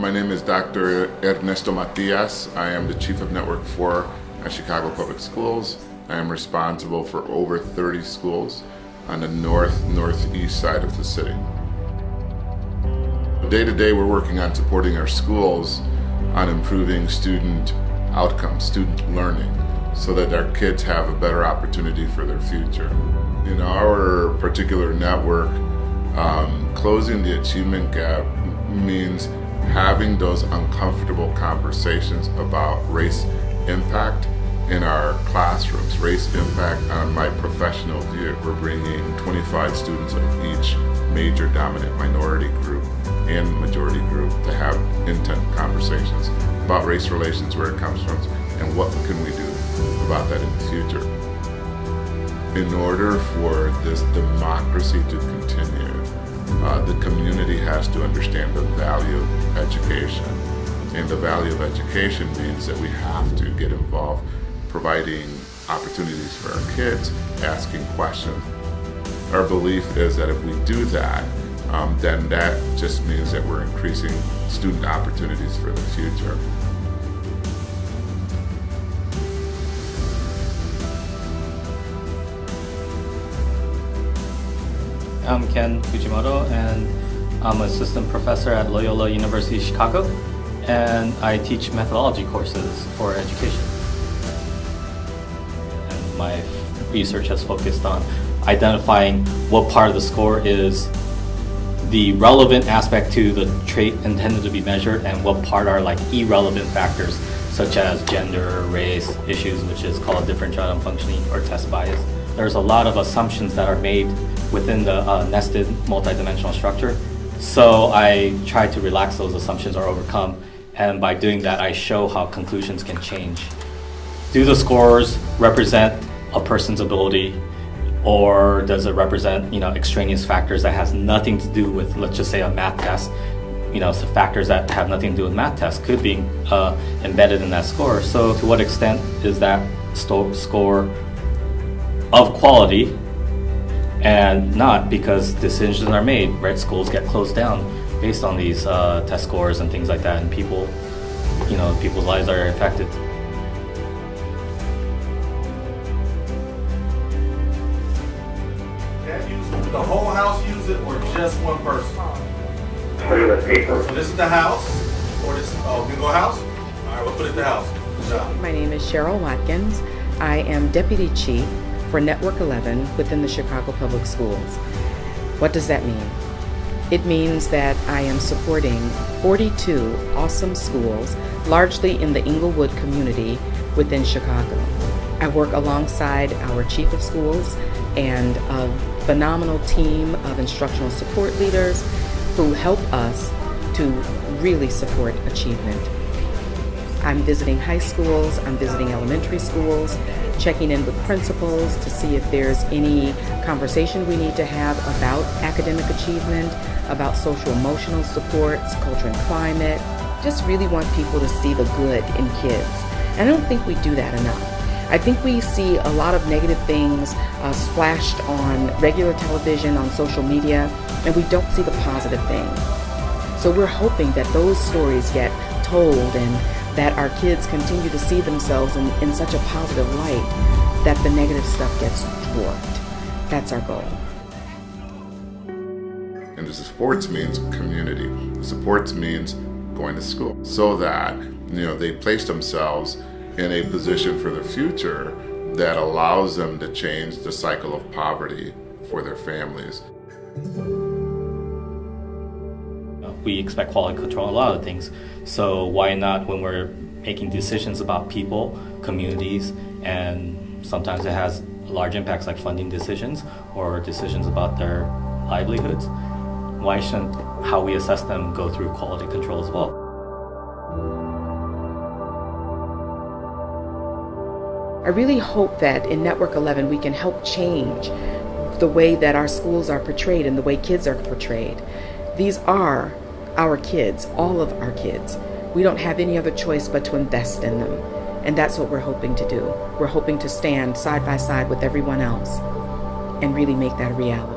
My name is Dr. Ernesto Matias. I am the Chief of Network 4 at Chicago Public Schools. I am responsible for over 30 schools on the northeast side of the city. Day to day, we're working on supporting our schools on improving student outcomes, student learning, so that our kids have a better opportunity for their future. In our particular network, closing the achievement gap means having those uncomfortable conversations about race impact in our classrooms, race impact on my professional view. We're bringing 25 students of each major dominant minority group and majority group to have intent conversations about race relations, where it comes from, and what can we do about that in the future. In order for this democracy to continue, the community has to understand the value of education. And the value of education means that we have to get involved providing opportunities for our kids, asking questions. Our belief is that if we do that, then that just means that we're increasing student opportunities for the future. I'm Ken Fujimoto, and I'm an assistant professor at Loyola University Chicago, and I teach methodology courses for education. And my research has focused on identifying what part of the score is the relevant aspect to the trait intended to be measured, and what part are like irrelevant factors such as gender, race issues, which is called differential functioning or test bias. There's a lot of assumptions that are made within the nested multidimensional structure. So I try to relax those assumptions or overcome, and by doing that I show how conclusions can change. Do the scores represent a person's ability, or does it represent extraneous factors that has nothing to do with, let's just say, a math test? So factors that have nothing to do with math tests could be embedded in that score. So to what extent is that score of quality and not, because decisions are made, right? Schools get closed down based on these test scores and things like that, and people's lives are affected. Did the whole house use it, or just one person? So this is the house, or this we go house? All right, we'll put it in the house. Good job. My name is Cheryl Watkins. I am Deputy Chief for Network 11 within the Chicago Public Schools. What does that mean? It means that I am supporting 42 awesome schools, largely in the Inglewood community within Chicago. I work alongside our Chief of Schools and a phenomenal team of instructional support leaders who help us to really support achievement. I'm visiting high schools, I'm visiting elementary schools, checking in with principals to see if there's any conversation we need to have about academic achievement, about social emotional supports, culture and climate. Just really want people to see the good in kids. And I don't think we do that enough. I think we see a lot of negative things splashed on regular television, on social media, and we don't see the positive things. So we're hoping that those stories get told and that our kids continue to see themselves in such a positive light that the negative stuff gets dwarfed. That's our goal. And the supports means community. The supports means going to school, so that they place themselves in a position for the future that allows them to change the cycle of poverty for their families. We expect quality control in a lot of things, so why not when we're making decisions about people, communities, and sometimes it has large impacts like funding decisions or decisions about their livelihoods. Why shouldn't how we assess them go through quality control as well? I really hope that in Network 11 we can help change the way that our schools are portrayed and the way kids are portrayed. These are our kids, all of our kids. We don't have any other choice but to invest in them. And that's what we're hoping to do. We're hoping to stand side by side with everyone else and really make that a reality.